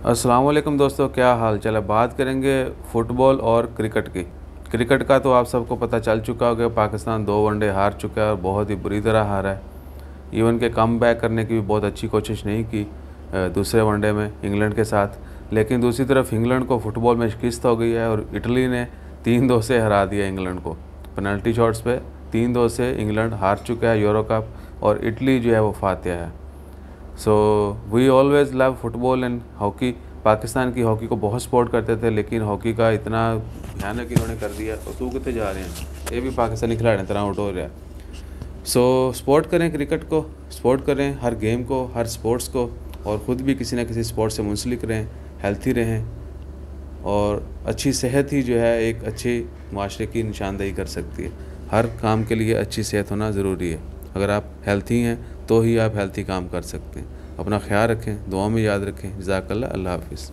अस्सलाम वालेकुम दोस्तों, क्या हाल चाल है। बात करेंगे फ़ुटबॉल और क्रिकेट की। क्रिकेट का तो आप सबको पता चल चुका होगा, पाकिस्तान 2 वनडे हार चुका है और बहुत ही बुरी तरह हारा है। इवन के कम बैक करने की भी बहुत अच्छी कोशिश नहीं की दूसरे वनडे में इंग्लैंड के साथ। लेकिन दूसरी तरफ इंग्लैंड को फ़ुटबॉल में शिकस्त हो गई है और इटली ने 3-2 से हरा दिया इंग्लैंड को। पेनल्टी शॉट्स पे 3-2 से इंग्लैंड हार चुका है यूरो कप, और इटली जो है वो फातिहा है। So we always love football and hockey. Pakistan की हॉकी को बहुत सपोर्ट करते थे, लेकिन हॉकी का इतना भयानक इन्होंने कर दिया। और तू कितने जा रहे हैं, ये भी पाकिस्तानी खिलाड़ी तरह आउट हो रहा है। सो सपोर्ट करें क्रिकेट को, सपोर्ट करें हर गेम को, हर स्पोर्ट्स को, और ख़ुद भी किसी न किसी स्पोर्ट्स से मुंसलिक रहें, हेल्थी रहें। और अच्छी सेहत ही जो है एक अच्छे माशरे की निशानदेही कर सकती है। हर काम के लिए अच्छी सेहत होना ज़रूरी है। अगर आप हेल्थी हैं तो ही आप हेल्थी काम कर सकते हैं। अपना ख्याल रखें, दुआ में याद रखें। जज़ाकल्लाह, अल्लाह हाफ़िज़।